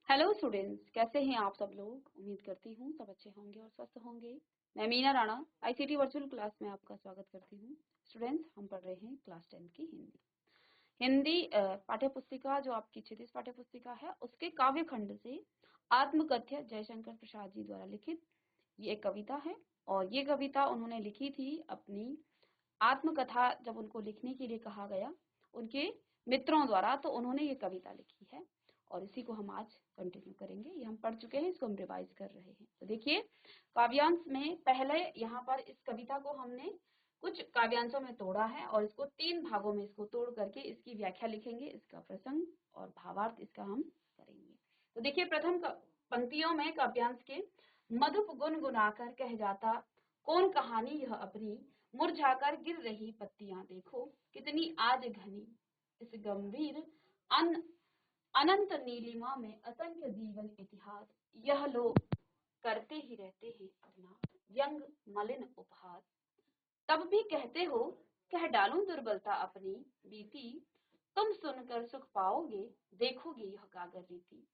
Hello students, कैसे हैं आप सब लोग। उम्मीद करती हूँ सब अच्छे होंगे और स्वस्थ होंगे। मैं Meena Rana ICT virtual class में आपका स्वागत करती हूँ। स्टूडेंट्स, हम पढ़ रहे हैं क्लास 10 की हिंदी पाठ्य पुस्तिका, जो आपकी क्षितिज पाठ्य पुस्तिका है, उसके काव्य खंड से आत्मकथ्य जयशंकर प्रसाद जी द्वारा लिखित ये एक कविता है। और ये कविता उन्होंने लिखी थी अपनी आत्मकथा, जब उनको लिखने के लिए कहा गया उनके मित्रों द्वारा, तो उन्होंने ये कविता लिखी है और इसी को हम आज कंटिन्यू करेंगे। ये हम पढ़ चुके हैं, इसको हम रिवाइज कर रहे हैं। तो देखिए, काव्यांश में पहले यहाँ पर इस कविता को हमने कुछ काव्यांशों में तोड़ा है और इसको 3 भागों में इसको तोड़ करके इसकी व्याख्या लिखेंगे, इसका प्रसंग और भावार्थ इसका हम करेंगे। तो देखिए, प्रथम पंक्तियों में काव्यांश के मधुप गुनगुनाकर कह जाता कौन कहानी यह अपनी, मुरझाकर गिर रही पत्तियां देखो कितनी आज घनी, इस गंभीर अनंत नीलिमा में असंख्य जीवन इतिहास, यह लोग करते ही रहते हैं अपना व्यंग मलिन उपहास। तब भी कहते हो कह डालूं दुर्बलता अपनी बीती, तुम सुनकर सुख पाओगे देखोगे यह कागर रीति,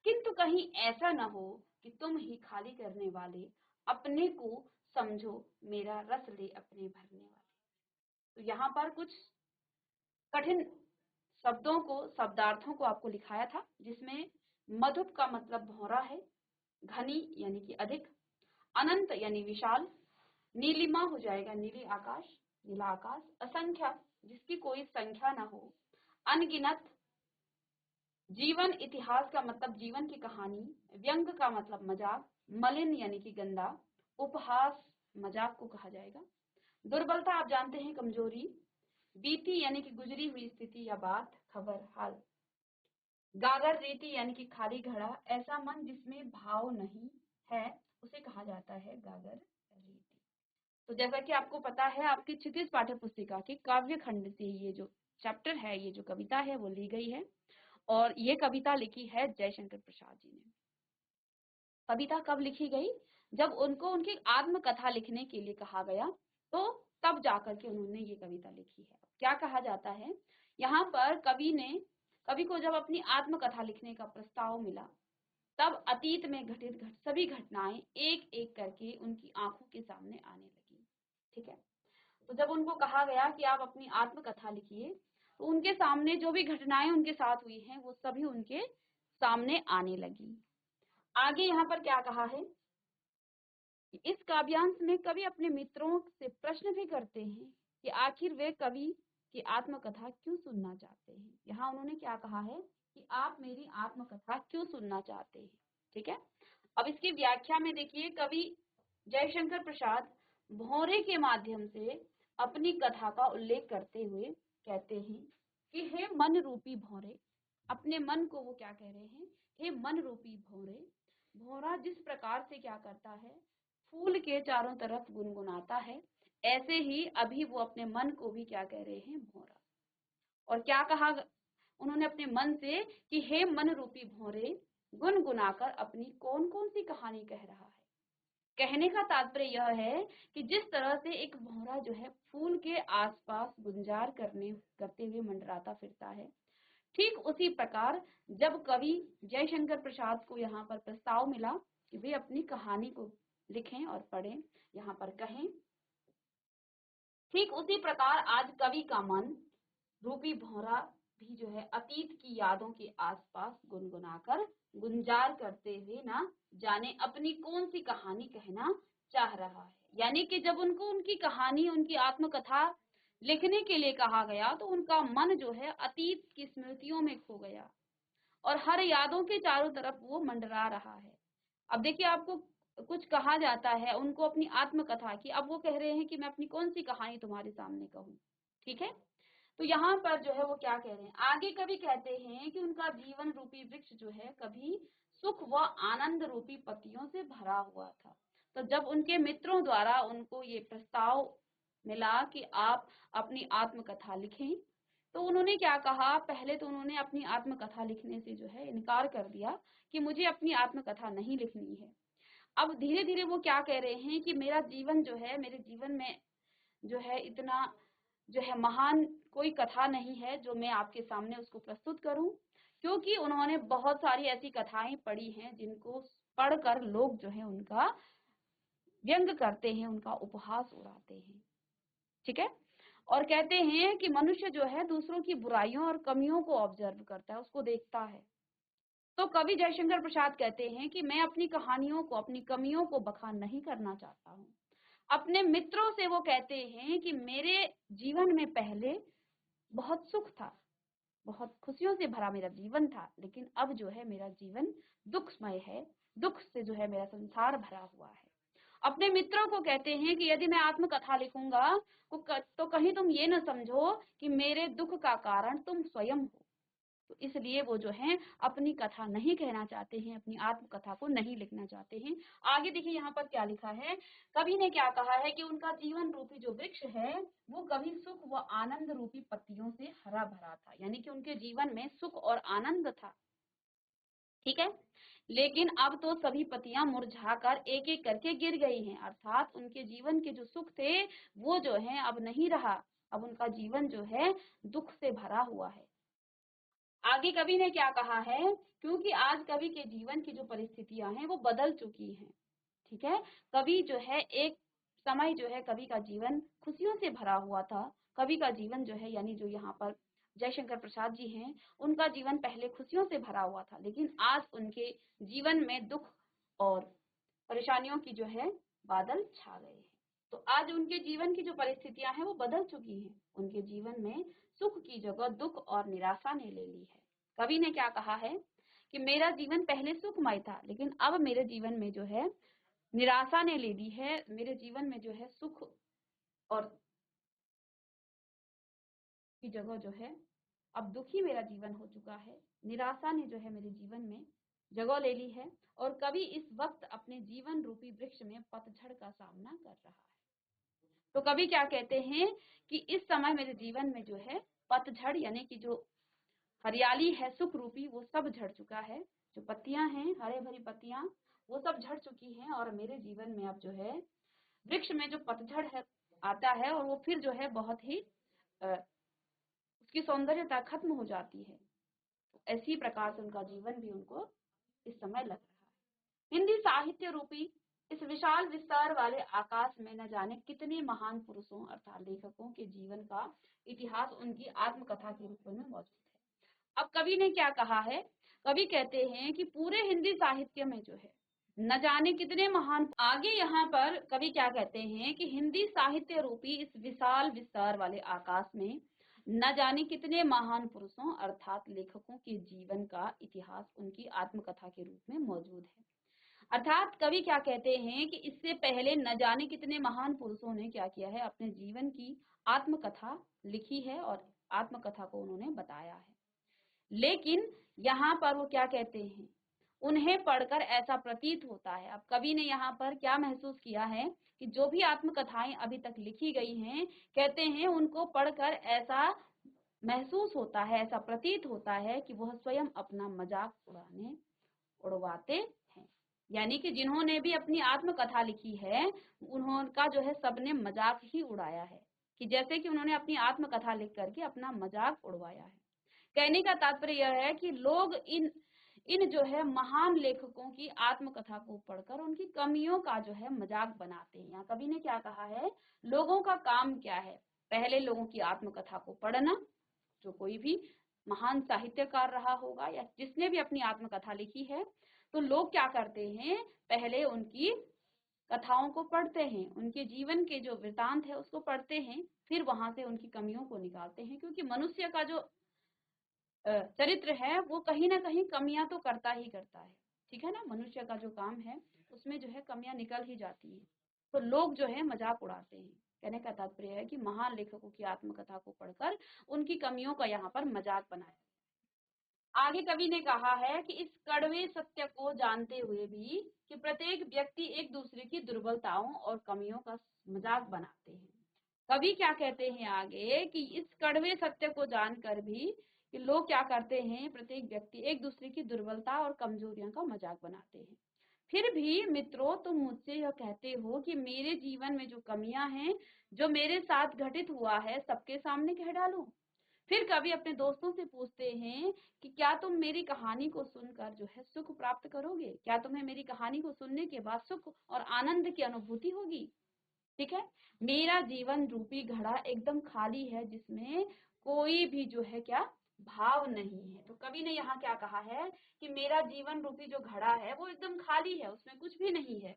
किंतु कहीं ऐसा न हो कि तुम ही खाली करने वाले, अपने को समझो मेरा रस ले अपने भरने वाले। तो यहाँ पर कुछ कठिन शब्दों को, शब्दार्थों को आपको लिखाया था, जिसमें मधुप का मतलब भौरा है, घनी यानी कि अधिक, अनंत यानी विशाल, नीलिमा हो जाएगा नीली आकाश, नीला आकाश, असंख्य जिसकी कोई संख्या ना हो, अनगिनत, जीवन इतिहास का मतलब जीवन की कहानी, व्यंग का मतलब मजाक, मलिन यानी कि गंदा, उपहास मजाक को कहा जाएगा, दुर्बलता आप जानते हैं कमजोरी, बीती यानी कि गुजरी हुई स्थिति या बात, खबर, हाल, गागर रीति यानी कि खाली घड़ा, ऐसा मन जिसमें भाव नहीं है उसे कहा जाता है गागर रीति। तो जैसा कि आपको पता है, आपकी क्षितिज पाठ्य पुस्तिका के काव्य खंड से ये जो चैप्टर है, ये जो कविता है वो ली गई है और ये कविता लिखी है जयशंकर प्रसाद जी ने। कविता कब लिखी गई? जब उनको उनकी आत्मकथा लिखने के लिए कहा गया, तो तब जाकर के उन्होंने ये कविता लिखी है। क्या कहा जाता है यहाँ पर, कवि को जब अपनी आत्मकथा लिखने का प्रस्ताव मिला, तब अतीत में घटित सभी घटनाएं एक एक करके उनकी आंखों के सामने आने लगी। ठीक है, तो जब उनको कहा गया कि आप अपनी आत्मकथा लिखिए, तो उनके सामने जो भी घटनाएं उनके साथ हुई हैं वो सभी उनके सामने आने लगी। आगे यहाँ पर क्या कहा है, इस काव्यांश में कवि अपने मित्रों से प्रश्न भी करते हैं कि आखिर वे कवि की आत्मकथा क्यों सुनना चाहते हैं। यहाँ उन्होंने क्या कहा है कि आप मेरी आत्मकथा क्यों सुनना चाहते हैं। ठीक है, अब इसकी व्याख्या में देखिए, कवि जयशंकर प्रसाद भौरे के माध्यम से अपनी कथा का उल्लेख करते हुए कहते हैं कि हे मन रूपी भौरे, अपने मन को वो क्या कह रहे हैं, हे मन रूपी भौरे, भौरा जिस प्रकार से क्या करता है, फूल के चारों तरफ गुनगुनाता है, ऐसे ही अभी वो अपने मन को भी क्या कह रहे हैं, भौरा। और क्या कहा उन्होंने अपने मन से कि हे मन रूपी भौरे, गुनगुनाकर अपनी कौन कौन सी कहानी कह रहा है। कहने का तात्पर्य यह है कि जिस तरह से एक भौरा जो है फूल के आसपास गुंजार करते हुए मंडराता फिरता है, ठीक उसी प्रकार जब कवि जयशंकर प्रसाद को यहाँ पर प्रस्ताव मिला कि वे अपनी कहानी को लिखें और पढ़ें, यहाँ पर कहें, ठीक उसी प्रकार आज कवि का मन रूपी भौरा भी जो है अतीत की यादों के आसपास गुनगुनाकर गुंजार करते हुए ना जाने अपनी कौन सी कहानी कहना चाह रहा है। यानी कि जब उनको उनकी कहानी, उनकी आत्मकथा लिखने के लिए कहा गया, तो उनका मन जो है अतीत की स्मृतियों में खो गया और हर यादों के चारों तरफ वो मंडरा रहा है। अब देखिए, आपको कुछ कहा जाता है उनको अपनी आत्मकथा की, अब वो कह रहे हैं कि मैं अपनी कौन सी कहानी तुम्हारे सामने कहूँ। ठीक है, तो यहाँ पर जो है वो क्या कह रहे हैं, आगे कवि कहते हैं कि उनका जीवन रूपी वृक्ष जो है कभी सुख व आनंद रूपी पत्तियों से भरा हुआ था। तो जब उनके मित्रों द्वारा उनको ये प्रस्ताव मिला कि आप अपनी आत्मकथा लिखें, तो उन्होंने क्या कहा, पहले तो उन्होंने अपनी आत्मकथा लिखने से जो है इनकार कर दिया कि मुझे अपनी आत्मकथा नहीं लिखनी है। अब धीरे धीरे वो क्या कह रहे हैं कि मेरा जीवन जो है, मेरे जीवन में जो है इतना जो है महान कोई कथा नहीं है जो मैं आपके सामने उसको प्रस्तुत करूं, क्योंकि उन्होंने बहुत सारी ऐसी कथाएं पढ़ी हैं जिनको पढ़कर लोग जो है उनका व्यंग करते हैं, उनका उपहास उड़ाते हैं। ठीक है, और कहते हैं कि मनुष्य जो है दूसरों की बुराइयों और कमियों को ऑब्जर्व करता है, उसको देखता है। तो कवि जयशंकर प्रसाद कहते हैं कि मैं अपनी कहानियों को, अपनी कमियों को बखान नहीं करना चाहता हूँ। अपने मित्रों से वो कहते हैं कि मेरे जीवन में पहले बहुत सुख था, बहुत खुशियों से भरा मेरा जीवन था, लेकिन अब जो है मेरा जीवन दुखमय है, दुख से जो है मेरा संसार भरा हुआ है। अपने मित्रों को कहते हैं कि यदि मैं आत्मकथा लिखूंगा तो कहीं तुम ये न समझो कि मेरे दुख का कारण तुम स्वयं हो। तो इसलिए वो जो है अपनी कथा नहीं कहना चाहते हैं, अपनी आत्मकथा को नहीं लिखना चाहते हैं। आगे देखिए यहाँ पर क्या लिखा है, कवि ने क्या कहा है कि उनका जीवन रूपी जो वृक्ष है वो कभी सुख व आनंद रूपी पत्तियों से हरा भरा था, यानी कि उनके जीवन में सुख और आनंद था। ठीक है, लेकिन अब तो सभी पत्तियां मुरझाकर एक एक करके गिर गई हैं, अर्थात उनके जीवन के जो सुख थे वो जो है अब नहीं रहा, अब उनका जीवन जो है दुख से भरा हुआ है। आगे कवि ने क्या कहा है, क्योंकि आज कवि के जीवन की जो परिस्थितियां हैं वो बदल चुकी हैं। ठीक है, कवि जो है एक समय जो है कवि का जीवन खुशियों से भरा हुआ था। कवि का जीवन जो है, यानी जो यहाँ पर जयशंकर प्रसाद जी हैं, उनका जीवन पहले खुशियों से भरा हुआ था, लेकिन आज उनके जीवन में दुख और परेशानियों की जो है बादल छा गए हैं। तो आज उनके जीवन की जो परिस्थितियां हैं वो बदल चुकी हैं। उनके जीवन में सुख की जगह दुख और निराशा ने ले ली है। कवि ने क्या कहा है कि मेरा जीवन पहले सुखमय था, लेकिन अब मेरे जीवन में जो है निराशा ने ले ली है। मेरे जीवन में जो है सुख और की जगह जो है अब दुखी मेरा जीवन हो चुका है। निराशा ने जो है मेरे जीवन में जगह ले ली है, और कवि इस वक्त अपने जीवन रूपी वृक्ष में पतझड़ का सामना कर रहा है। तो कवि क्या कहते हैं कि इस समय मेरे जीवन में जो है पतझड़, यानी कि जो हरियाली है सुख रूपी, वो सब झड़ चुका है। जो पत्तियां हैं, हरे भरी पत्तियां, वो सब झड़ चुकी हैं, और मेरे जीवन में अब जो है वृक्ष में जो पतझड़ है आता है, और वो फिर जो है बहुत ही उसकी सौंदर्यता खत्म हो जाती है। तो ऐसी प्रकार से उनका जीवन भी उनको इस समय लग रहा है। हिंदी साहित्य रूपी इस विशाल विस्तार वाले आकाश में न जाने कितने महान पुरुषों अर्थात लेखकों के जीवन का इतिहास उनकी आत्मकथा के रूप में मौजूद है। अब कवि ने क्या कहा है, कवि कहते हैं कि पूरे हिंदी साहित्य में जो है न जाने कितने महान, आगे यहाँ पर कवि क्या कहते हैं कि हिंदी साहित्य रूपी इस विशाल विस्तार वाले आकाश में न जाने कितने महान पुरुषों अर्थात लेखकों के जीवन का इतिहास उनकी आत्मकथा के रूप में मौजूद है। अर्थात कवि क्या कहते हैं कि इससे पहले न जाने कितने महान पुरुषों ने क्या किया है, अपने जीवन की आत्मकथा लिखी है और आत्मकथा को उन्होंने बताया है। लेकिन यहाँ पर वो क्या कहते हैं, उन्हें पढ़कर ऐसा प्रतीत होता है। अब कवि ने यहाँ पर क्या महसूस किया है कि जो भी आत्मकथाएं अभी तक लिखी गई हैं, कहते हैं उनको पढ़कर ऐसा महसूस होता है, ऐसा प्रतीत होता है कि वह स्वयं अपना मजाक उड़वाते हैं। यानी कि जिन्होंने भी अपनी आत्मकथा लिखी है, उन्होंने जो है सबने मजाक ही उड़ाया है, कि जैसे कि उन्होंने अपनी आत्मकथा लिख करके अपना मजाक उड़वाया है। कहने का तात्पर्य यह है कि लोग इन इन जो है महान लेखकों की आत्मकथा को पढ़कर उनकी कमियों का जो है मजाक बनाते हैं। यहाँ कवि ने क्या कहा है, लोगों का काम क्या है, पहले लोगों की आत्मकथा को पढ़ना, जो कोई भी महान साहित्यकार रहा होगा या जिसने भी अपनी आत्मकथा लिखी है, तो लोग क्या करते हैं, पहले उनकी कथाओं को पढ़ते हैं, उनके जीवन के जो वृतांत है उसको पढ़ते हैं, फिर वहां से उनकी कमियों को निकालते हैं। क्योंकि मनुष्य का जो चरित्र है वो कहीं ना कहीं कमियां तो करता ही करता है। ठीक है ना, मनुष्य का जो काम है उसमें जो है कमियां निकल ही जाती है। तो लोग जो है मजाक उड़ाते हैं। कहने का तात्पर्य है कि महान लेखकों की आत्मकथा को पढ़कर उनकी कमियों का यहाँ पर मजाक बनाया। आगे कवि ने कहा है कि इस कड़वे सत्य को जानते हुए भी कि प्रत्येक व्यक्ति एक दूसरे की दुर्बलताओं और कमियों का मजाक बनाते हैं। कवि क्या कहते हैं आगे कि इस कड़वे सत्य को जानकर भी कि लोग क्या करते हैं, प्रत्येक व्यक्ति एक दूसरे की दुर्बलता और कमजोरियों का मजाक बनाते हैं। फिर भी मित्रों, तुम मुझसे यह कहते हो कि मेरे जीवन में जो कमियां हैं, जो मेरे साथ घटित हुआ है, सबके सामने कह डालूं। फिर कभी अपने दोस्तों से पूछते हैं कि क्या तुम मेरी कहानी को सुनकर जो है सुख प्राप्त करोगे, क्या तुम्हें मेरी कहानी को सुनने के बाद सुख और आनंद की अनुभूति होगी। ठीक है, मेरा जीवन रूपी घड़ा एकदम खाली है, जिसमें कोई भी जो है क्या भाव नहीं है। तो कवि ने यहाँ क्या कहा है कि मेरा जीवन रूपी जो घड़ा है वो एकदम खाली है, उसमें कुछ भी नहीं है,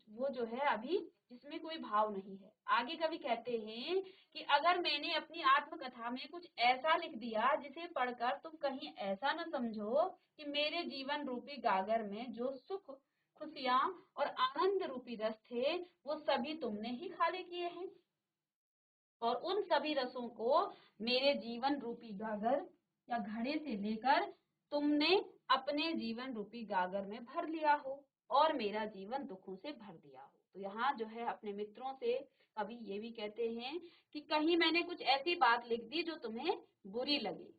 वो जो है अभी जिसमें कोई भाव नहीं है। आगे कवि कहते हैं कि अगर मैंने अपनी आत्मकथा में कुछ ऐसा लिख दिया जिसे पढ़कर तुम कहीं ऐसा न समझो कि मेरे जीवन रूपी गागर में जो सुख, खुशियां और आनंद रूपी रस थे वो सभी तुमने ही खाली किए हैं, और उन सभी रसों को मेरे जीवन रूपी गागर या घड़े से लेकर तुमने अपने जीवन रूपी गागर में भर लिया हो और मेरा जीवन दुखों से भर दिया हो। तो यहाँ जो है अपने मित्रों से कभी ये भी कहते हैं कि कहीं मैंने कुछ ऐसी बात लिख दी जो तुम्हें बुरी लगे।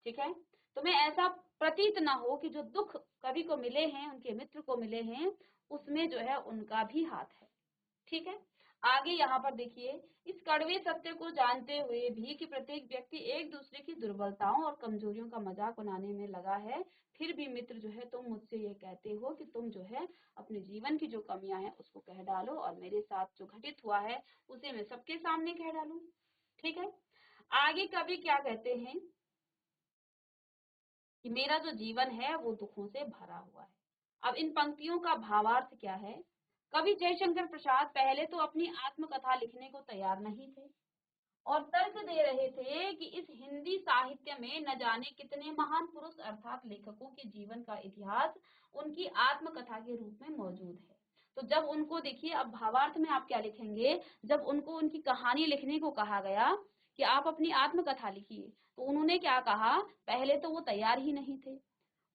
ठीक है, तुम्हें ऐसा प्रतीत ना हो कि जो दुख कवि को मिले हैं, उनके मित्र को मिले हैं, उसमें जो है उनका भी हाथ है। ठीक है, आगे यहाँ पर देखिए, इस कड़वे सत्य को जानते हुए भी कि प्रत्येक व्यक्ति एक दूसरे की दुर्बलताओं और कमजोरियों का मजाक बनाने में लगा है, फिर भी मित्र जो है तुम मुझसे ये कहते हो कि तुम जो है अपने जीवन की जो कमियां हैं उसको कह डालो और मेरे साथ जो घटित हुआ है उसे मैं सबके सामने कह डालूं। ठीक है, आगे कवि क्या कहते हैं कि मेरा जो जीवन है वो दुखों से भरा हुआ है। अब इन पंक्तियों का भावार्थ क्या है। कवि जयशंकर प्रसाद पहले तो अपनी आत्मकथा लिखने को तैयार नहीं थे और तर्क दे रहे थे कि इस हिंदी साहित्य में न जाने कितने महान पुरुष अर्थात लेखकों के जीवन का इतिहास उनकी आत्मकथा के रूप में मौजूद है। तो जब उनको देखिए, अब भावार्थ में आप क्या लिखेंगे, जब उनको उनकी कहानी लिखने को कहा गया कि आप अपनी आत्मकथा लिखिए, तो उन्होंने क्या कहा, पहले तो वो तैयार ही नहीं थे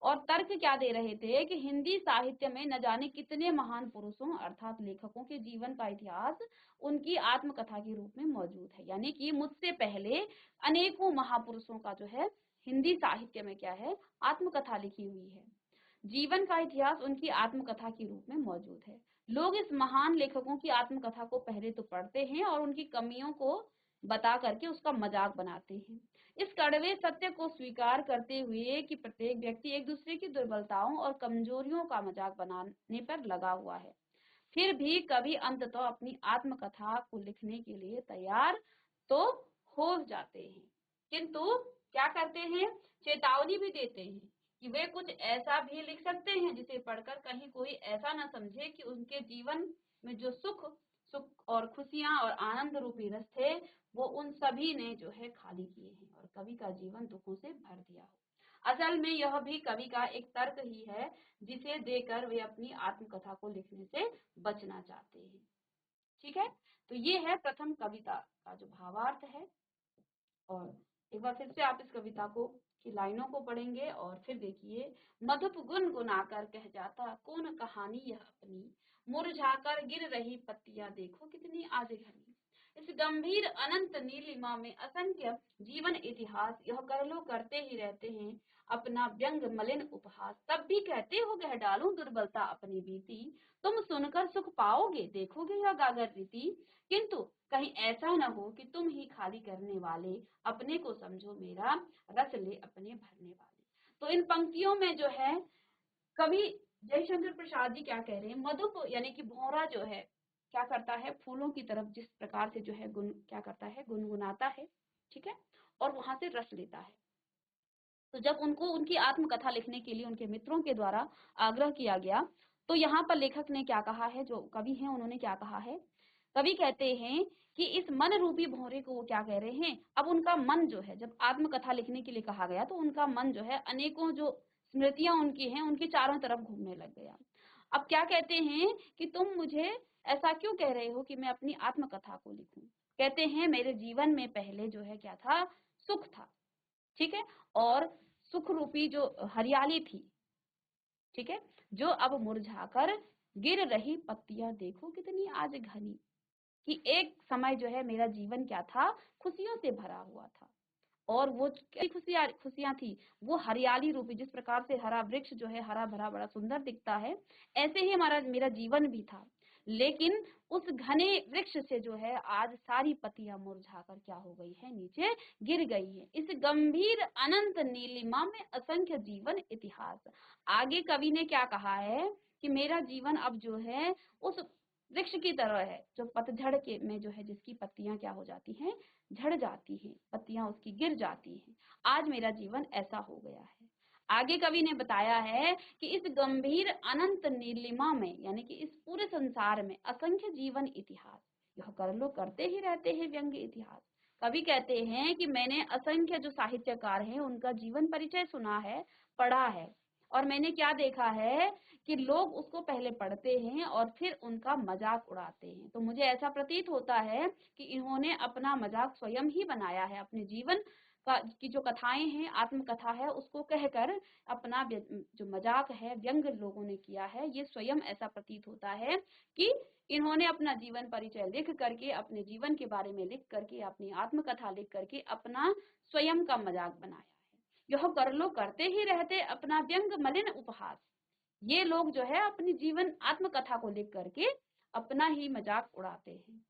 और तर्क क्या दे रहे थे कि हिंदी साहित्य में न जाने कितने महान पुरुषों अर्थात लेखकों के जीवन का इतिहास उनकी आत्मकथा के रूप में मौजूद है। यानी कि मुझसे पहले अनेकों महापुरुषों का जो है हिंदी साहित्य में क्या है, आत्मकथा लिखी हुई है, जीवन का इतिहास उनकी आत्मकथा के रूप में मौजूद है। लोग इस महान लेखकों की आत्मकथा को पहले तो पढ़ते हैं और उनकी कमियों को बता करके उसका मजाक बनाते हैं। इस कड़वे सत्य को स्वीकार करते हुए कि प्रत्येक व्यक्ति एक दूसरे की दुर्बलताओं और कमजोरियों का मजाक बनाने पर लगा हुआ है, फिर भी कभी अंततः अपनी आत्मकथा को लिखने के लिए तैयार तो हो जाते हैं, किंतु क्या करते हैं, चेतावनी भी देते हैं कि वे कुछ ऐसा भी लिख सकते हैं जिसे पढ़कर कहीं कोई ऐसा ना समझे कि उनके जीवन में जो सुख सुख और खुशियां और आनंद रूपी रस थे वो उन सभी ने जो है खाली किए हैं और कवि का जीवन दुखों से भर दिया हो। असल में यह भी कवि का एक तर्क ही है जिसे देकर वे अपनी आत्मकथा को लिखने से बचना चाहते हैं। ठीक है, तो ये है प्रथम कविता का जो भावार्थ है। और एक बार फिर से आप इस कविता को की लाइनों को पढ़ेंगे और फिर देखिए, मधुप गुन गुनाकर कह जाता कौन कहानी यह अपनी, मुरझाकर गिर रही पत्तियां देखो कितनी आज घनी। इस गंभीर अनंत नीलिमा में असंख्य जीवन इतिहास यह कर लो करते ही रहते हैं अपना व्यंग मलिन उपहास, तब भी कहते हो कह डालूं दुर्बलता अपनी बीती, तुम सुनकर सुख पाओगे देखोगे यह गागर रीति, किंतु कहीं ऐसा न हो कि तुम ही खाली करने वाले अपने को समझो मेरा रस ले अपने भरने वाले। तो इन पंक्तियों में जो है कवि जयशंकर प्रसाद जी क्या कह रहे हैं, मधुप यानी कि भौरा जो है क्या करता है, फूलों की तरफ जिस प्रकार से जो है गुन क्या करता है, गुनगुनाता है। ठीक है, और वहां से रस लेता है। तो जब उनको उनकी आत्मकथा लिखने के लिए उनके मित्रों के द्वारा आग्रह किया गया, तो यहाँ पर लेखक ने क्या कहा है, जो कवि हैं उन्होंने क्या कहा है, कवि कहते हैं कि इस मन रूपी भौरे को वो क्या कह रहे हैं, अब उनका मन जो है, जब आत्मकथा लिखने के लिए कहा गया तो उनका मन जो है अनेकों जो स्मृतियां उनकी हैं उनके चारों तरफ घूमने लग गया। अब क्या कहते हैं कि तुम मुझे ऐसा क्यों कह रहे हो कि मैं अपनी आत्मकथा को लिखूं। कहते हैं मेरे जीवन में पहले जो है क्या था, सुख था। ठीक है, और सुख रूपी जो हरियाली थी, ठीक है, जो अब मुरझाकर गिर रही पत्तियां देखो कितनी आज घनी, कि एक समय जो है मेरा जीवन क्या था, खुशियों से भरा हुआ था और वो क्या खुशियां खुशियां थी, वो हरियाली रूपी, जिस प्रकार से हरा वृक्ष जो है हरा भरा बड़ा सुंदर दिखता है, ऐसे ही हमारा मेरा जीवन भी था। लेकिन उस घने वृक्ष से जो है आज सारी पत्तियां मुरझाकर क्या हो गई है, नीचे गिर गई है। इस गंभीर अनंत नीलिमा में असंख्य जीवन इतिहास। आगे कवि ने क्या कहा है कि मेरा जीवन अब जो है उस वृक्ष की तरह है जो पतझड़ के में जो है जिसकी पत्तियां क्या हो जाती हैं, झड़ जाती हैं, पत्तियां उसकी गिर जाती हैं। आज मेरा जीवन ऐसा हो गया है। आगे कवि ने बताया है कि इस गंभीर अनंत नीलिमा में यानी कि इस पूरे संसार में असंख्य जीवन इतिहास, यह कर लो करते ही रहते हैं व्यंग्य इतिहास। कवि कहते हैं कि मैंने असंख्य जो साहित्यकार हैं उनका जीवन परिचय सुना है, पढ़ा है, और मैंने क्या देखा है कि लोग उसको पहले पढ़ते हैं और फिर उनका मजाक उड़ाते हैं। तो मुझे ऐसा प्रतीत होता है कि इन्होंने अपना मजाक स्वयं ही बनाया है, अपने जीवन का की जो कथाएं हैं, आत्मकथा है, उसको कहकर अपना जो मजाक है, व्यंग लोगों ने किया है, ये स्वयं ऐसा प्रतीत होता है कि इन्होंने अपना जीवन परिचय लिख करके, अपने जीवन के बारे में लिख करके, अपनी आत्मकथा लिख करके अपना स्वयं का मजाक बनाया है। यह कर लो करते ही रहते अपना व्यंग मलिन उपहास। ये लोग जो है अपनी जीवन आत्मकथा को लिख करके अपना ही मजाक उड़ाते हैं।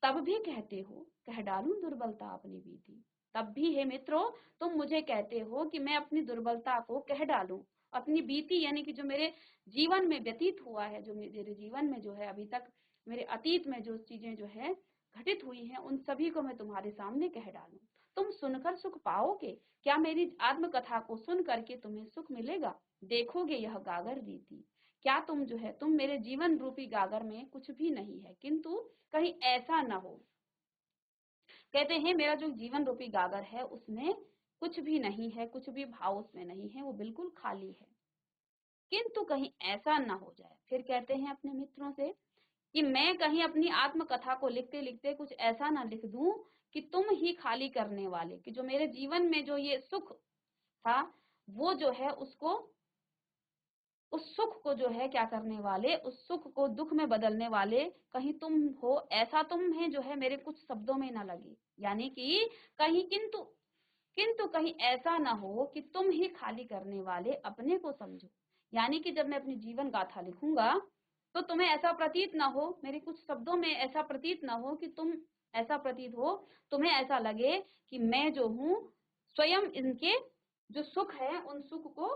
तब भी कहते हो कह डालूं दुर्बलता अपनी बीती। तब भी हे मित्रों तुम मुझे कहते हो कि मैं अपनी दुर्बलता को कह डालूं, अपनी बीती यानी कि जो मेरे जीवन में व्यतीत हुआ है, जो मेरे जीवन में जो है अभी तक मेरे अतीत में जो चीजें जो है घटित हुई हैं, उन सभी को मैं तुम्हारे सामने कह डालूं। तुम सुनकर सुख पाओगे क्या? मेरी आत्मकथा को सुन करके तुम्हें सुख मिलेगा? देखोगे यह गागर रीति क्या? तुम जो है तुम मेरे जीवन रूपी गागर में कुछ भी नहीं है, किंतु कहीं ऐसा ना हो, कहते हैं मेरा जो जीवन रूपी गागर है उसमें कुछ भी नहीं है, कुछ भी भाव उसमें नहीं है, वो बिल्कुल खाली है, किंतु कहीं ऐसा ना हो जाए। फिर कहते हैं अपने मित्रों से कि मैं कहीं अपनी आत्मकथा को लिखते लिखते कुछ ऐसा ना लिख दूं कि तुम ही खाली करने वाले, कि जो मेरे जीवन में जो ये सुख था वो जो है उसको, उस सुख को जो है क्या करने वाले, उस सुख को दुख में बदलने वाले कहीं तुम हो, ऐसा तुम है जो है मेरे कुछ शब्दों में ना लगे। यानी कि कहीं किंतु किंतु कहीं ऐसा ना हो कि तुम ही खाली करने वाले अपने को समझो। यानी कि जब मैं अपनी जीवन गाथा लिखूंगा तो तुम्हें ऐसा प्रतीत ना हो, मेरे कुछ शब्दों में ऐसा प्रतीत ना हो कि तुम, ऐसा प्रतीत हो, तुम्हें ऐसा लगे कि मैं जो हूँ स्वयं इनके जो सुख है उन सुख को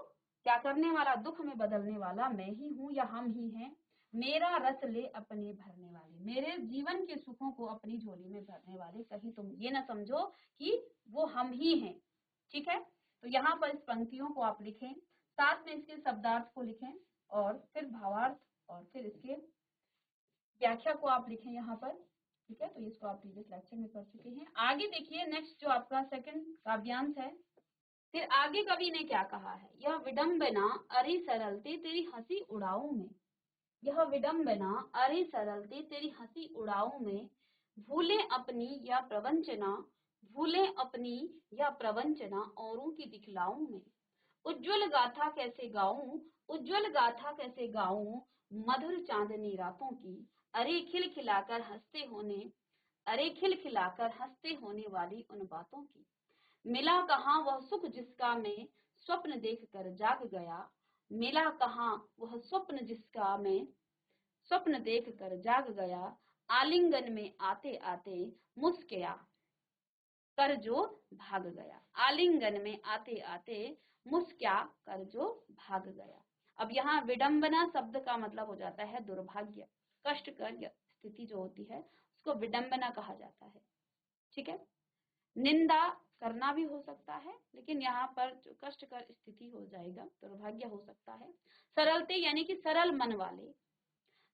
क्या करने वाला, दुख में बदलने वाला मैं ही हूँ या हम ही हैं। मेरा रस ले अपने भरने वाले, मेरे जीवन के सुखों को अपनी झोली में भरने वाले, कहीं तुम ये ना समझो कि वो हम ही हैं। ठीक है, तो यहाँ पर इस पंक्तियों को आप लिखें, साथ में इसके शब्दार्थ को लिखें और फिर भावार्थ और फिर इसके व्याख्या को आप लिखें यहाँ पर। ठीक है, तो इसको आप प्रीवियस लेक्चर में कर चुके हैं। आगे देखिए नेक्स्ट जो आपका सेकंड काव्यांश है। फिर आगे कवि ने क्या कहा है, यह विडंबना अरे सरलते तेरी हंसी उड़ाऊ में, यह विडंबना अरे सरलते तेरी हंसी उड़ाऊ में, भूले अपनी या प्रवंचना, भूले अपनी या प्रवंचना औरों की दिखलाऊं में, उज्जवल गाथा कैसे गाऊं, उज्जवल गाथा कैसे गाऊं मधुर चांदनी रातों की, अरे खिलखिलाकर हंसते होने, अरे खिलखिलाकर हंसते होने वाली उन बातों की। मिला कहाँ वह सुख जिसका मैं स्वप्न देख कर जाग गया, मिला कहाँ वह स्वप्न जिसका मैं स्वप्न देख कर जाग गया, आलिंगन में आते आते मुस्किया कर जो भाग गया, आलिंगन में आते आते मुस्किया कर जो भाग गया। अब यहाँ विडंबना शब्द का मतलब हो जाता है दुर्भाग्य, कष्टकर स्थिति जो होती है उसको विडंबना कहा जाता है। ठीक है, निंदा करना भी हो सकता है, लेकिन यहाँ पर जो कष्टकर स्थिति हो जाएगा, दुर्भाग्य हो सकता है। सरलते यानी कि सरल मन वाले।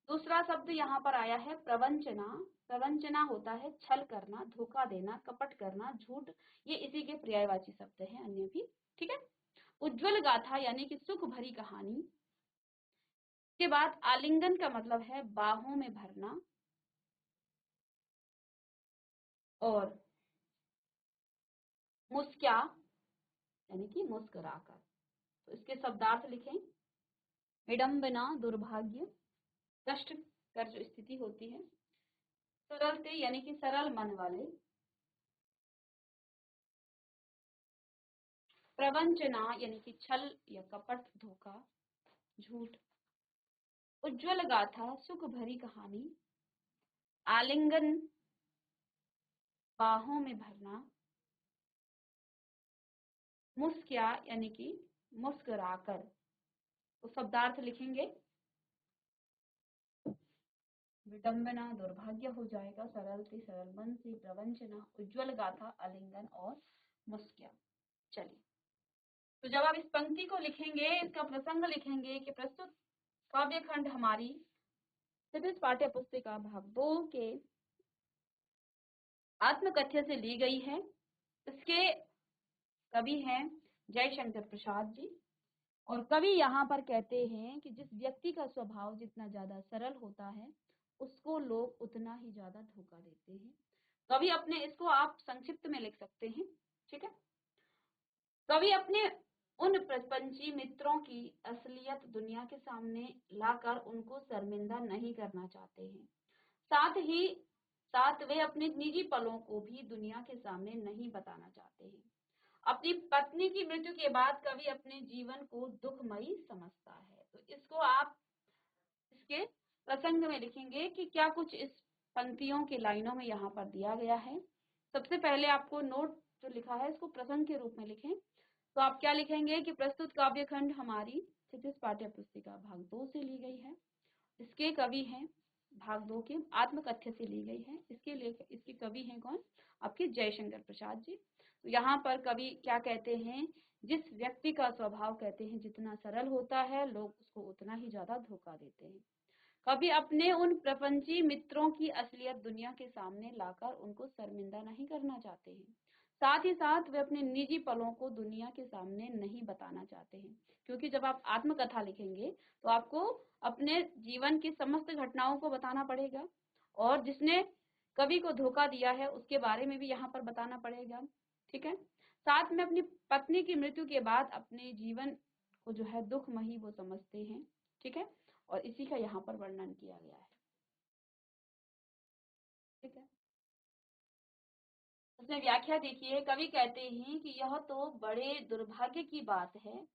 दूसरा शब्द यहाँ पर आया है प्रवंचना, प्रवंचना होता है छल करना, धोखा देना, कपट करना, झूठ, ये इसी के पर्यायवाची शब्द हैं अन्य भी। ठीक है, उज्जवल गाथा यानी कि सुख भरी कहानी के बाद आलिंगन का मतलब है बाहों में भरना, और मुस्क्या यानी कि मुस्कुराकर। तो इसके शब्दार्थ लिखें, विडंबना दुर्भाग्य, कष्ट कर जो स्थिति होती है, सरलते यानी कि सरल मन वाले, प्रवंचना यानी कि छल या कपट, धोखा, झूठ, उज्ज्वल गाथा, सुख भरी कहानी, आलिंगन बाहों में भरना, मुस्किया यानी कि मुस्कुराकर। तो शब्दार्थ लिखेंगे, विडंबना दुर्भाग्य हो जाएगा, सरल से सरल मन से प्रवंचना, उज्ज्वल गाथा, आलिंगन और मुस्किया। चलिए, तो जब आप इस पंक्ति को लिखेंगे, इसका प्रसंग लिखेंगे कि प्रस्तुत काव्य खंड हमारी क्षितिज पाठ्य पुस्तिका भाग 2 के आत्मकथ्य से ली गई है। इसके कवि हैं जयशंकर प्रसाद जी, और कवि यहाँ पर कहते हैं कि जिस व्यक्ति का स्वभाव जितना ज्यादा सरल होता है उसको लोग उतना ही ज्यादा धोखा देते हैं। कवि अपने, इसको आप संक्षिप्त में लिख सकते हैं, ठीक है। कवि अपने उन प्रपंची मित्रों की असलियत दुनिया के सामने लाकर उनको शर्मिंदा नहीं करना चाहते हैं। साथ वे अपने निजी पलों को भी दुनिया के सामने नहीं बताना चाहते हैं। अपनी पत्नी की मृत्यु के बाद कवि अपने जीवन को दुखमयी समझता है। तो इसको आप इसके प्रसंग में लिखेंगे कि क्या कुछ इस पंक्तियों के लाइनों में यहाँ पर दिया गया है। सबसे पहले आपको नोट जो लिखा है इसको प्रसंग के रूप में लिखें। तो आप क्या लिखेंगे कि प्रस्तुत काव्य खंड हमारी क्षितिज पाठ्य पुस्तिका भाग 2 से ली गई है। इसके कवि हैं, भाग 2 के आत्मकथ्य से ली गई है। इसके कवि हैं कौन? आपके जयशंकर प्रसाद जी। तो यहाँ पर कवि क्या कहते हैं, जिस व्यक्ति का स्वभाव कहते हैं जितना सरल होता है लोग उसको उतना ही ज्यादा धोखा देते हैं। कवि अपने उन प्रपंची मित्रों की असलियत दुनिया के सामने लाकर उनको शर्मिंदा नहीं करना चाहते हैं। साथ ही साथ वे अपने निजी पलों को दुनिया के सामने नहीं बताना चाहते हैं, क्योंकि जब आप आत्मकथा लिखेंगे तो आपको अपने जीवन की समस्त घटनाओं को बताना पड़ेगा, और जिसने कवि को धोखा दिया है उसके बारे में भी यहाँ पर बताना पड़ेगा, ठीक है। साथ में अपनी पत्नी की मृत्यु के बाद अपने जीवन को जो है दुखमयी वो समझते हैं, ठीक है, और इसी का यहाँ पर वर्णन किया गया है, ठीक है। उसमें व्याख्या देखिए, कवि कहते हैं कि यह तो बड़े दुर्भाग्य की बात है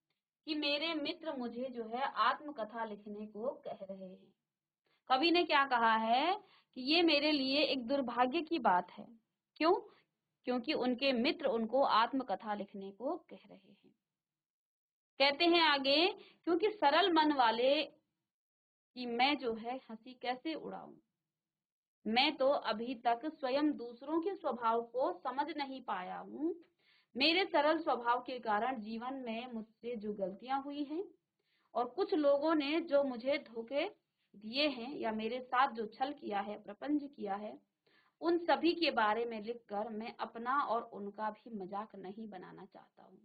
कि मेरे मित्र मुझे जो है आत्मकथा लिखने को कह रहे हैं। कवि ने क्या कहा है कि ये मेरे लिए एक दुर्भाग्य की बात है। क्यों? क्योंकि उनके मित्र उनको आत्मकथा लिखने को कह रहे हैं। कहते हैं आगे, क्योंकि सरल मन वाले कि मैं जो है हंसी कैसे उड़ाऊं, मैं तो अभी तक स्वयं दूसरों के स्वभाव को समझ नहीं पाया हूँ। मेरे सरल स्वभाव के कारण जीवन में मुझसे जो गलतियां हुई हैं और कुछ लोगों ने जो मुझे धोखे दिए हैं या मेरे साथ जो छल किया है, प्रपंच किया है, उन सभी के बारे में लिखकर मैं अपना और उनका भी मजाक नहीं बनाना चाहता हूँ।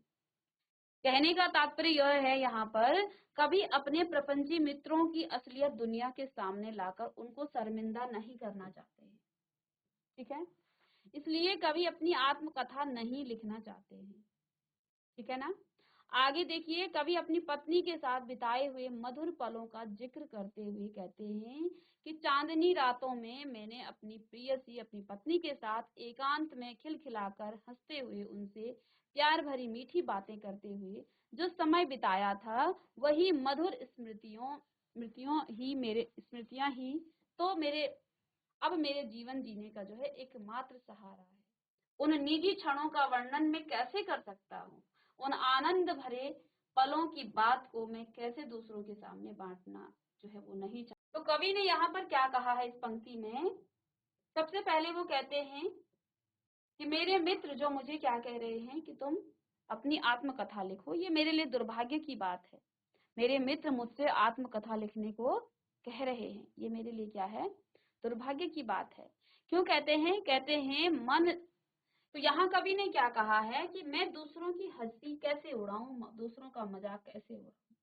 कहने का तात्पर्य यह है यहाँ पर, कभी अपने प्रपंची मित्रों की असलियत दुनिया के सामने लाकर उनको शर्मिंदा नहीं करना चाहते हैं, ठीक है। इसलिए कभी अपनी आत्मकथा नहीं लिखना चाहते हैं, ठीक है ना। आगे देखिए, कवि अपनी पत्नी के साथ बिताए हुए मधुर पलों का जिक्र करते हुए कहते हैं कि चांदनी रातों में मैंने अपनी प्रियसी अपनी पत्नी के साथ एकांत में खिलखिलाकर हंसते हुए उनसे प्यार भरी मीठी बातें करते हुए जो समय बिताया था, वही मधुर स्मृतियां ही तो मेरे जीवन जीने का जो है एकमात्र सहारा है। उन निजी क्षणों का वर्णन मैं कैसे कर सकता हूँ, उन आनंद भरे पलों की बात को मैं कैसे दूसरों के सामने बांटना जो है वो नहीं चाहता। तो कवि ने यहाँ पर क्या कहा है इस पंक्ति में, सबसे पहले वो कहते हैं कि मेरे मित्र जो मुझे क्या कह रहे हैं कि तुम अपनी आत्मकथा लिखो, ये मेरे लिए दुर्भाग्य की बात है। मेरे मित्र मुझसे आत्मकथा लिखने को कह रहे हैं, ये मेरे लिए क्या है, दुर्भाग्य की बात है। क्यों कहते हैं मन। तो यहाँ कवि ने क्या कहा है कि मैं दूसरों की हंसी कैसे उड़ाऊं, दूसरों का मजाक कैसे उड़ाऊं।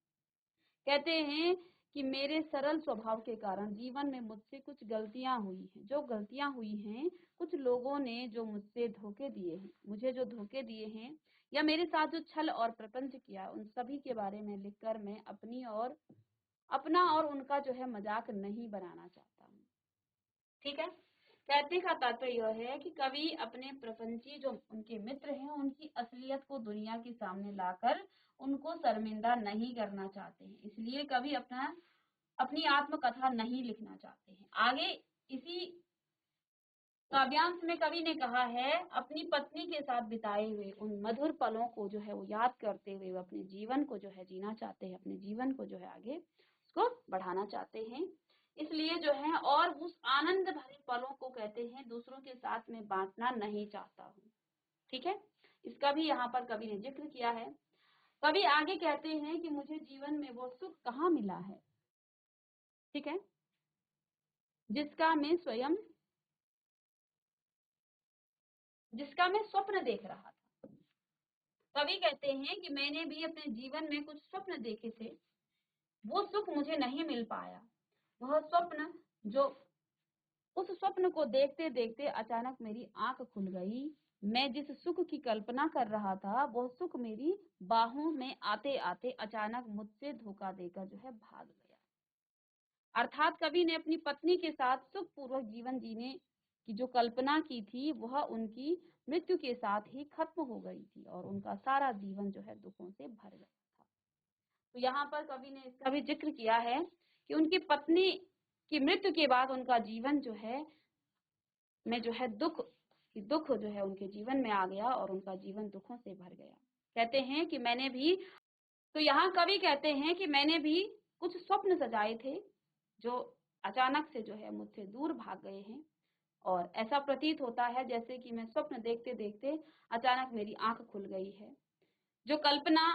कहते हैं कि मेरे सरल स्वभाव के कारण जीवन में मुझसे कुछ गलतियां हुई हैं। जो गलतियां हुई हैं, कुछ लोगों ने जो मुझसे धोखे दिए हैं, मुझे जो धोखे दिए हैं या मेरे साथ जो छल और प्रपंच किया, उन सभी के बारे में लिखकर मैं अपना और उनका जो है मजाक नहीं बनाना चाहता हूँ, ठीक है। कहने का तात्पर्य यह है कि कवि अपने प्रपंची जो उनके मित्र हैं उनकी असलियत को दुनिया के सामने लाकर उनको शर्मिंदा नहीं करना चाहते हैं। इसलिए कवि अपनी आत्मकथा नहीं लिखना चाहते हैं। आगे इसी काव्यांश में कवि ने कहा है, अपनी पत्नी के साथ बिताए हुए उन मधुर पलों को जो है वो याद करते हुए वो अपने जीवन को जो है जीना चाहते हैं, अपने जीवन को जो है आगे उसको बढ़ाना चाहते हैं। इसलिए जो है और उस आनंद भरे पलों को कहते हैं दूसरों के साथ में बांटना नहीं चाहता हूँ। ठीक है, इसका भी यहाँ पर कवि ने जिक्र किया है। कवि आगे कहते हैं कि मुझे जीवन में वो सुख कहाँ मिला है, ठीक है, जिसका मैं स्वप्न देख रहा था। कवि कहते हैं कि मैंने भी अपने जीवन में कुछ स्वप्न देखे थे, वो सुख मुझे नहीं मिल पाया। वह स्वप्न जो उस स्वप्न को देखते देखते अचानक मेरी आंख खुल गई। मैं जिस सुख की कल्पना कर रहा था वो सुख मेरी बाहों में आते आते अचानक मुझसे धोखा देकर जो है भाग गया। अर्थात कवि ने अपनी पत्नी के साथ सुखपूर्वक जीवन जीने की जो कल्पना की थी वह उनकी मृत्यु के साथ ही खत्म हो गई थी और उनका सारा जीवन जो है दुखों से भर गया था। तो यहाँ पर कवि ने इसका भी जिक्र किया है कि उनकी पत्नी की मृत्यु के बाद उनका जीवन जो है में जो है दुख जो है उनके जीवन में आ गया और उनका जीवन दुखों से भर गया। कहते हैं कि मैंने भी, तो यहाँ कवि कहते हैं कि मैंने भी कुछ स्वप्न सजाए थे जो अचानक से जो है मुझसे दूर भाग गए हैं और ऐसा प्रतीत होता है जैसे कि मैं स्वप्न देखते देखते अचानक मेरी आंख खुल गई है। जो कल्पना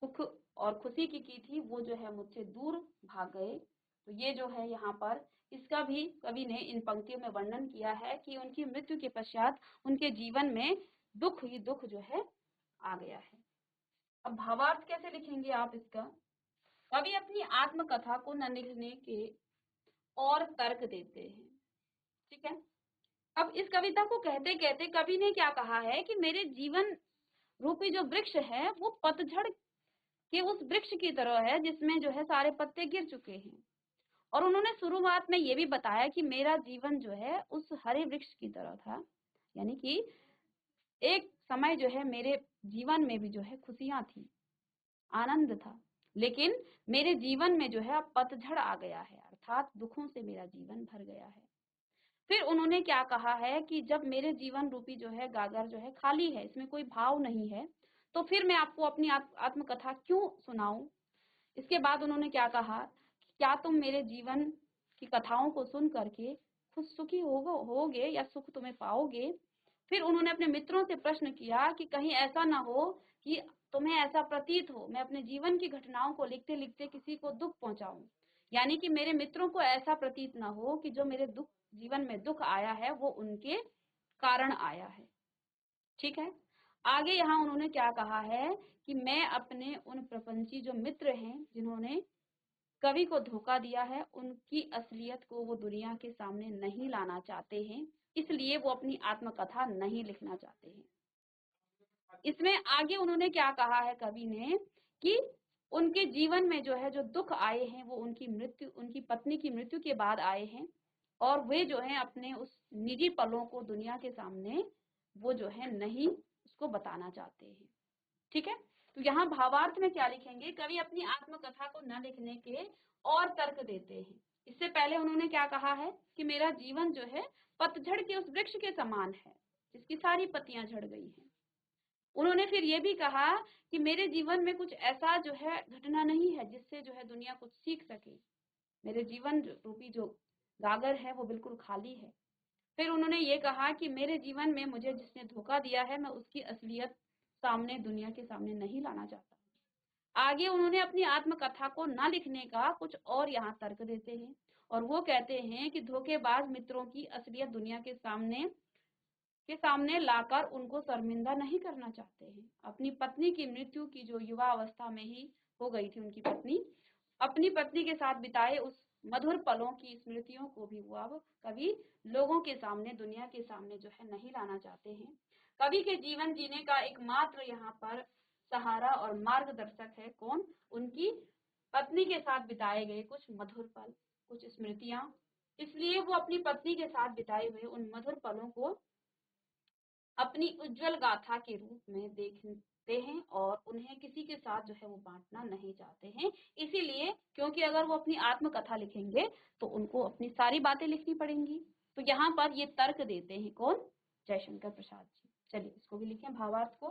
सुख और खुशी की थी वो जो है मुझसे दूर भाग गए। तो ये जो है यहाँ पर इसका भी कवि ने इन पंक्तियों में वर्णन किया है कि उनकी मृत्यु के पश्चात उनके जीवन में दुख ही दुख जो है आ गया है। अब भावार्थ कैसे लिखेंगे आप इसका? कवि अपनी आत्मकथा को न लिखने के और तर्क देते हैं, ठीक है। अब इस कविता को कहते कहते कवि ने क्या कहा है कि मेरे जीवन रूपी जो वृक्ष है वो पतझड़ के उस वृक्ष की तरह है जिसमें जो है सारे पत्ते गिर चुके हैं। और उन्होंने शुरुआत में ये भी बताया कि मेरा जीवन जो है उस हरे वृक्ष की तरह था, यानी कि एक समय जो है मेरे जीवन में भी जो है खुशियां थी, आनंद था, लेकिन मेरे जीवन में जो है अब पतझड़ आ गया है, अर्थात दुखों से मेरा जीवन भर गया है। फिर उन्होंने क्या कहा है कि जब मेरे जीवन रूपी जो है गागर जो है खाली है, इसमें कोई भाव नहीं है, तो फिर मैं आपको अपनी आत्मकथा क्यों सुनाऊं। इसके बाद उन्होंने क्या कहा, क्या तुम मेरे जीवन की कथाओं को सुन करके खुद सुखी होगे या सुख तुम्हें पाओगे। फिर उन्होंने अपने मित्रों से प्रश्न किया कि कहीं ऐसा ना हो कि तुम्हें ऐसा प्रतीत हो मैं अपने जीवन की घटनाओं को लिखते लिखते किसी को दुख पहुंचाऊं, यानी कि मेरे मित्रों को ऐसा प्रतीत ना हो कि जो मेरे जीवन में दुख आया है वो उनके कारण आया है, ठीक है। आगे यहाँ उन्होंने क्या कहा है कि मैं अपने उन प्रपंची जो मित्र हैं जिन्होंने कवि को धोखा दिया है उनकी असलियत को वो दुनिया के सामने नहीं लाना चाहते हैं, इसलिए वो अपनी आत्मकथा नहीं लिखना चाहते हैं। इसमें आगे उन्होंने क्या कहा है कवि ने कि उनके जीवन में जो है जो दुख आए हैं वो उनकी पत्नी की मृत्यु के बाद आए हैं और वे जो है अपने उस निजी पलों को दुनिया के सामने वो जो है नहीं उसको बताना चाहते हैं, ठीक है। तो यहाँ भावार्थ में क्या लिखेंगे, कवि अपनी आत्मकथा को न लिखने के और तर्क देते हैं। इससे पहले उन्होंने क्या कहा है कि मेरा जीवन जो है पतझड़ के उस वृक्ष के समान है जिसकी सारी पत्तियां झड़ गई हैं। उन्होंने फिर ये भी कहा कि मेरे जीवन में कुछ ऐसा जो है घटना नहीं है जिससे जो है दुनिया कुछ सीख सके, मेरे जीवन रूपी जो गागर है वो बिल्कुल खाली है। फिर उन्होंने ये कहा कि मेरे जीवन में मुझे जिसने धोखा दिया है मैं उसकी असलियत सामने दुनिया के सामने नहीं लाना चाहता। आगे उन्होंने अपनी आत्मकथा को न लिखने का कुछ और यहाँ तर्क देते हैं और वो कहते हैं कि धोखेबाज मित्रों की असलियत दुनिया के सामने लाकर उनको शर्मिंदा नहीं करना चाहते हैं। अपनी पत्नी की मृत्यु की जो युवा अवस्था में ही हो गई थी उनकी पत्नी, अपनी पत्नी के साथ बिताए उस मधुर पलों की स्मृतियों को भी वो अब कवि लोगों के सामने दुनिया के सामने जो है नहीं लाना चाहते हैं। कवि के जीवन जीने का एकमात्र यहाँ पर सहारा और मार्गदर्शक है कौन, उनकी पत्नी के साथ बिताए गए कुछ मधुर पल, कुछ स्मृतियां। इसलिए वो अपनी पत्नी के साथ बिताए हुए उन मधुर पलों को अपनी उज्जवल गाथा के रूप में हैं और उन्हें किसी के साथ जो है वो बांटना नहीं चाहते हैं। इसीलिए क्योंकि अगर वो अपनी आत्मकथा लिखेंगे तो उनको अपनी सारी बातें लिखनी पड़ेंगी। तो यहाँ पर ये तर्क देते हैं कौन? जयशंकर प्रसाद जी। चलिए इसको भी लिखें भावार्थ को।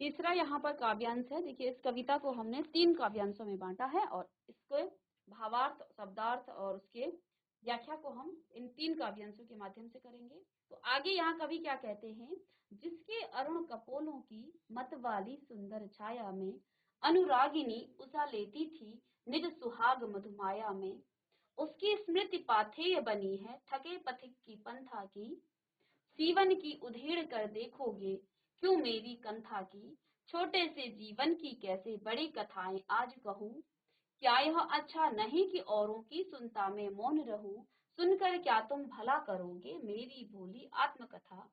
तीसरा यहाँ पर काव्यांश है। देखिए इस कविता को हमने 3 काव्यांशों में बांटा है और इसके भावार्थ, शब्दार्थ और उसके व्याख्या को हम इन 3 काव्यांशों के माध्यम से करेंगे। तो आगे यहाँ कवि क्या कहते हैं? जिसके अरुण कपोलों की मत वाली सुंदर छाया में अनुरागिनी उषा लेती थी निज सुहाग मधुमाया में, उसकी स्मृति पाथेय बनी है थके पथिक की पंथा की, सीवन की उधेड़ कर देखोगे क्यों मेरी कंथा की, छोटे से जीवन की कैसे बड़ी कथाएं आज कहूँ, क्या यह अच्छा नहीं कि औरों की सुनता मैं मौन रहूं, सुनकर क्या तुम भला करोगे मेरी भोली आत्मकथा,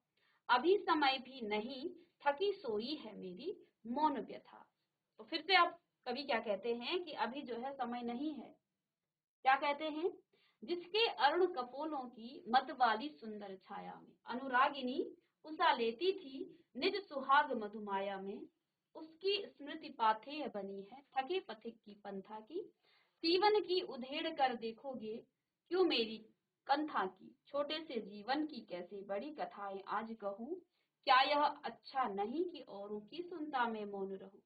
अभी समय भी नहीं थकी सोई है मेरी मौन व्यथा। तो फिर से आप कवि क्या कहते हैं कि अभी जो है समय नहीं है। क्या कहते हैं? जिसके अरुण कपोलों की मत वाली सुंदर छाया में अनुरागिनी उषा लेती थी निज सुहाग मधुमाया में, उसकी स्मृति पाथेय बनी है थके पथिक की पंथा की, सीवन की उधेड़ कर देखोगे क्यों मेरी कंथा की, छोटे से जीवन की कैसे बड़ी कथाएं आज कहूँ, क्या यह अच्छा नहीं कि औरों की सुनता मैं मौन रहूं,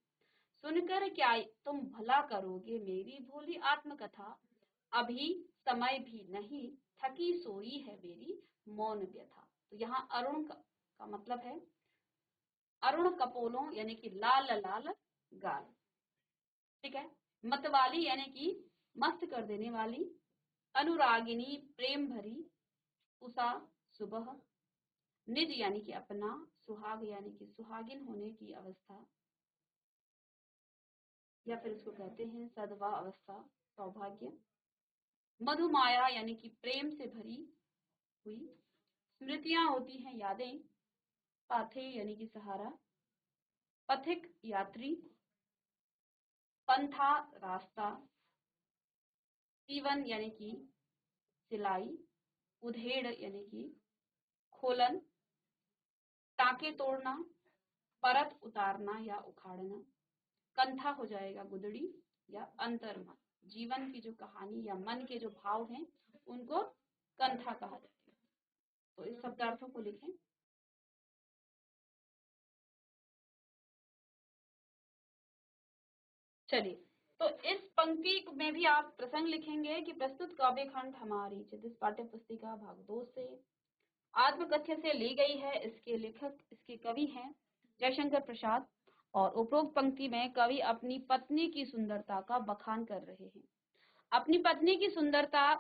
सुनकर क्या तुम भला करोगे मेरी भोली आत्मकथा, अभी समय भी नहीं थकी सोई है मेरी मौन व्यथा। तो यहाँ अरुण का मतलब है अरुण कपोलों यानी कि लाल लाल गाल, ठीक है। मतवाली यानी कि मस्त कर देने वाली, अनुरागिनी प्रेम भरी, उषा सुबह, निज यानी कि अपना, सुहाग यानी कि सुहागिन होने की अवस्था या फिर उसको कहते हैं सदवा अवस्था, सौभाग्य, मधुमाया यानी कि प्रेम से भरी हुई, स्मृतियां होती हैं यादें, पाथे यानी कि सहारा, पथिक यात्री, पंथा रास्ता, सीवन यानी कि सिलाई, उधेड़ यानी कि खोलन, टाके तोड़ना, परत उतारना या उखाड़ना, कंथा हो जाएगा गुदड़ी या अंतर्मन, जीवन की जो कहानी या मन के जो भाव हैं उनको कंथा कहा जाता है। तो इस शब्दार्थों को लिखें। चलिए तो इस पंक्ति में भी आप प्रसंग लिखेंगे कि प्रस्तुत काव्य खंड हमारी चित्रित पाठ्य पुस्तिका भाग 2 से आत्मकथ्य से ली गई है। इसके लेखक, इसके कवि हैं जयशंकर प्रसाद और उपरोक्त पंक्ति में कवि अपनी पत्नी की सुंदरता का बखान कर रहे हैं। अपनी पत्नी की सुंदरता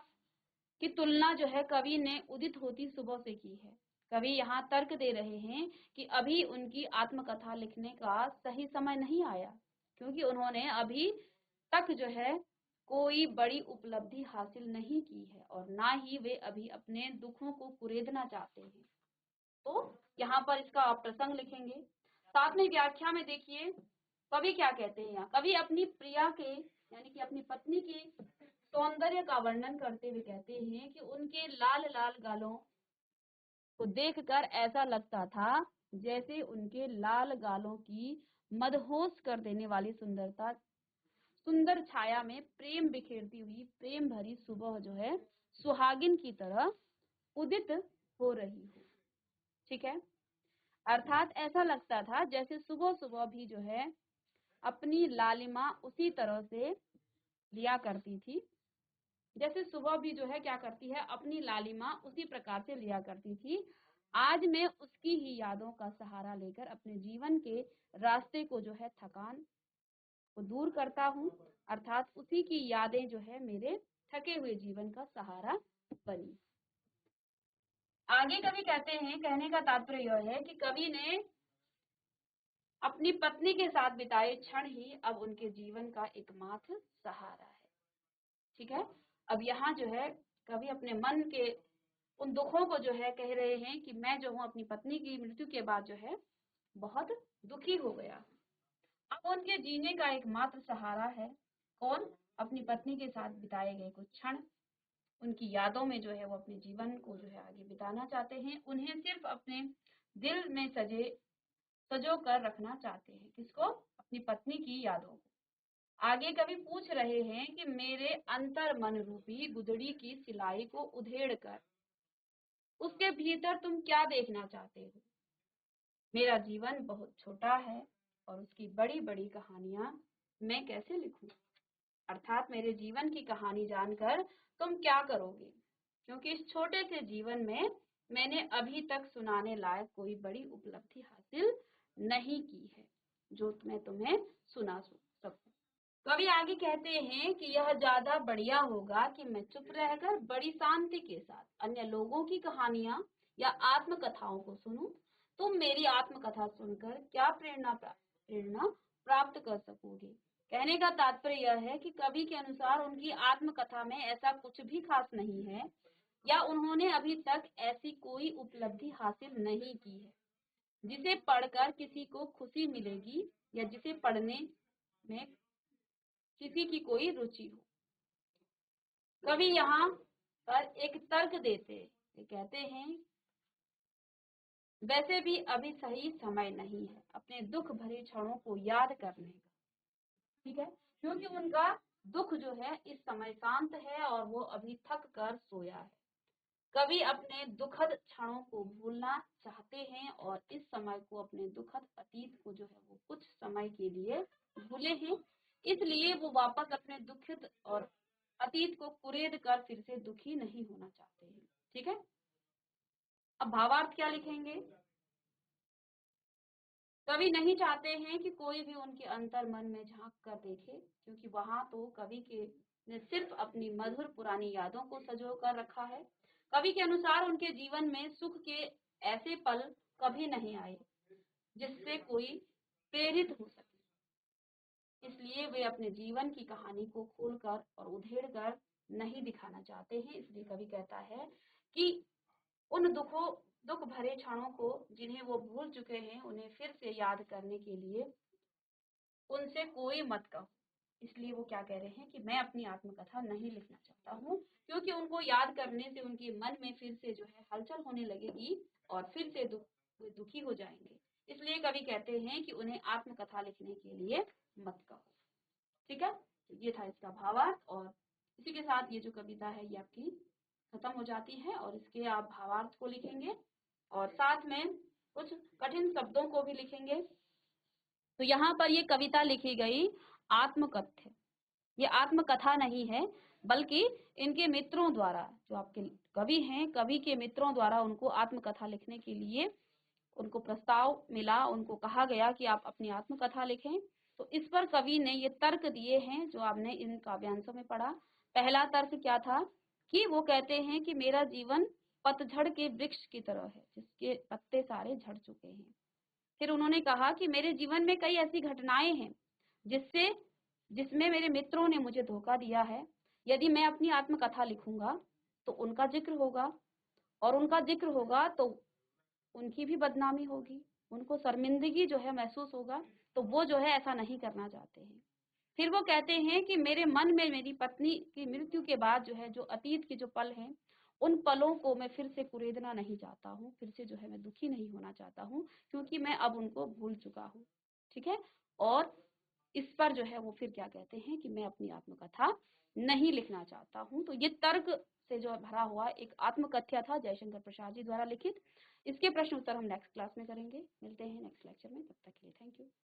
की तुलना जो है कवि ने उदित होती सुबह से की है। कवि यहाँ तर्क दे रहे हैं कि अभी उनकी आत्मकथा लिखने का सही समय नहीं आया, क्योंकि उन्होंने अभी तक जो है कोई बड़ी उपलब्धि हासिल नहीं की है और ना ही वे अभी अपने दुखों को कुरेदना चाहते हैं। तो यहाँ पर इसका आप प्रसंग लिखेंगे। साथ में व्याख्या में देखिए कवि क्या कहते हैं। यहाँ कवि अपनी प्रिया के यानी कि अपनी पत्नी के सौंदर्य का वर्णन करते हुए कहते हैं कि उनके लाल लाल गालों को देखकर ऐसा लगता था जैसे उनके लाल गालों की मदहोश कर देने वाली सुंदरता, सुंदर छाया में प्रेम बिखेरती हुई प्रेम भरी सुबह जो है सुहागिन की तरह उदित हो रही हो। ठीक है, अर्थात ऐसा लगता था जैसे सुबह सुबह भी जो है अपनी लालिमा उसी तरह से लिया करती थी, जैसे सुबह भी जो है क्या करती है अपनी लालिमा उसी प्रकार से लिया करती थी। आज मैं उसकी ही यादों का सहारा लेकर अपने जीवन के रास्ते को जो है थकान को दूर करता हूँ, अर्थात उसी की यादें जो है मेरे थके हुए जीवन का सहारा बनी। आगे कवि कहते हैं, कहने का तात्पर्य यह है कि कवि ने अपनी पत्नी के साथ बिताए क्षण ही अब उनके जीवन का एकमात्र सहारा है। ठीक है, अब यहाँ जो है कवि अपने मन के उन दुखों को जो है कह रहे हैं कि मैं जो हूँ अपनी पत्नी की मृत्यु के बाद जो है बहुत दुखी हो गया। अब उनके जीने का एकमात्र सहारा है कौन? अपनी पत्नी के साथ बिताए गए कुछ क्षण, उनकी यादों में जो है वो अपने जीवन को जो है आगे बिताना चाहते हैं। उन्हें सिर्फ अपने दिल में सजो कर रखना चाहते हैं। किसको? अपनी पत्नी की यादों को। आगे कवि पूछ रहे हैं कि मेरे अंतर मन रूपी गुदड़ी की सिलाई को उधेड़ कर उसके भीतर तुम क्या देखना चाहते हो? मेरा जीवन बहुत छोटा है और उसकी बड़ी बड़ी कहानियां मैं कैसे लिखूं? अर्थात मेरे जीवन की कहानी जानकर तुम क्या करोगे? क्योंकि इस छोटे से जीवन में मैंने अभी तक सुनाने लायक कोई बड़ी उपलब्धि हासिल नहीं की है जो मैं तुम्हें सुना सकूं। कवि आगे कहते हैं कि यह ज्यादा बढ़िया होगा कि मैं चुप रहकर बड़ी शांति के साथ अन्य लोगों की कहानियां या आत्मकथाओं को सुनूं। तुम मेरी आत्मकथा सुनकर क्या प्रेरणा प्राप्त कर सकोगे? कहने का तात्पर्य यह है कि कवि के अनुसार उनकी आत्मकथा में ऐसा कुछ भी खास नहीं है या उन्होंने अभी तक ऐसी कोई उपलब्धि हासिल नहीं की है जिसे पढ़कर किसी को खुशी मिलेगी या जिसे पढ़ने में किसी की कोई रुचि हो। कवि यहाँ पर एक तर्क देते हैं, कहते हैं वैसे भी अभी सही समय नहीं है अपने दुख भरे क्षणों को याद करने का। ठीक है, क्योंकि उनका दुख जो है इस समय शांत है और वो अभी थक कर सोया है। कवि अपने दुखद क्षणों को भूलना चाहते हैं और इस समय को अपने दुखद अतीत को जो है वो कुछ समय के लिए भूले हैं, इसलिए वो वापस अपने दुखद और अतीत को कुरेद कर फिर से दुखी नहीं होना चाहते हैं। ठीक है, अब भावार्थ क्या लिखेंगे? कवि नहीं चाहते हैं कि कोई भी उनके अंतर मन में झांक कर देखे, क्योंकि वहां तो कवि के ने सिर्फ अपनी मधुर पुरानी यादों को संजो कर रखा है। कवि के अनुसार उनके जीवन में सुख के ऐसे पल कभी नहीं आए जिससे कोई प्रेरित हो सके, इसलिए वे अपने जीवन की कहानी को खोलकर और उधेड़ कर नहीं दिखाना चाहते हैं। इसलिए कवि कहता है कि उन दुख भरे क्षणों को जिन्हें वो भूल चुके हैं उन्हें फिर से याद करने के लिए उनसे कोई मत कहो। इसलिए वो क्या कह रहे हैं कि मैं अपनी आत्मकथा नहीं लिखना चाहता हूँ, क्योंकि उनको याद करने से उनके मन में फिर से जो है हलचल होने लगेगी और फिर से दुखी हो जाएंगे। इसलिए कवि कहते हैं कि उन्हें आत्मकथा लिखने के लिए मत कहो। ठीक है, तो ये था इसका भावार्थ और इसी के साथ ये जो कविता है ये आपकी खत्म हो जाती है और इसके आप भावार्थ को लिखेंगे और साथ में कुछ कठिन शब्दों को भी लिखेंगे। तो यहाँ पर ये कविता लिखी गई आत्मकथ्य, ये आत्मकथा नहीं है बल्कि इनके मित्रों द्वारा, जो आपके कवि हैं, कवि के मित्रों द्वारा उनको आत्मकथा लिखने के लिए उनको प्रस्ताव मिला, उनको कहा गया कि आप अपनी आत्मकथा लिखें। तो इस पर कवि ने ये तर्क दिए हैं जो आपने इन काव्यांशों में पढ़ा। पहला तर्क क्या था कि वो कहते हैं कि मेरा जीवन पतझड़ के वृक्ष की तरह है जिसके पत्ते सारे झड़ चुके हैं। फिर उन्होंने कहा कि मेरे जीवन में कई ऐसी घटनाएं हैं जिसमें मेरे मित्रों ने मुझे धोखा दिया है। यदि मैं अपनी आत्मकथा लिखूंगा तो उनका जिक्र होगा और उनका जिक्र होगा तो उनकी भी बदनामी होगी, उनको शर्मिंदगी जो है महसूस होगा, तो वो जो है ऐसा नहीं करना चाहते हैं। फिर वो कहते हैं कि मेरे मन में मेरी पत्नी की मृत्यु के बाद जो है जो अतीत के जो पल हैं उन पलों को मैं फिर से कुरेदना नहीं चाहता हूँ, फिर से जो है मैं दुखी नहीं होना चाहता हूँ, क्योंकि मैं अब उनको भूल चुका हूँ। ठीक है, और इस पर जो है वो फिर क्या कहते हैं कि मैं अपनी आत्मकथा नहीं लिखना चाहता हूँ। तो ये तर्क से जो भरा हुआ एक आत्मकथ्य था जयशंकर प्रसाद जी द्वारा लिखित। इसके प्रश्न उत्तर हम नेक्स्ट क्लास में करेंगे। मिलते हैं नेक्स्ट लेक्चर में, तब तक के लिए थैंक यू।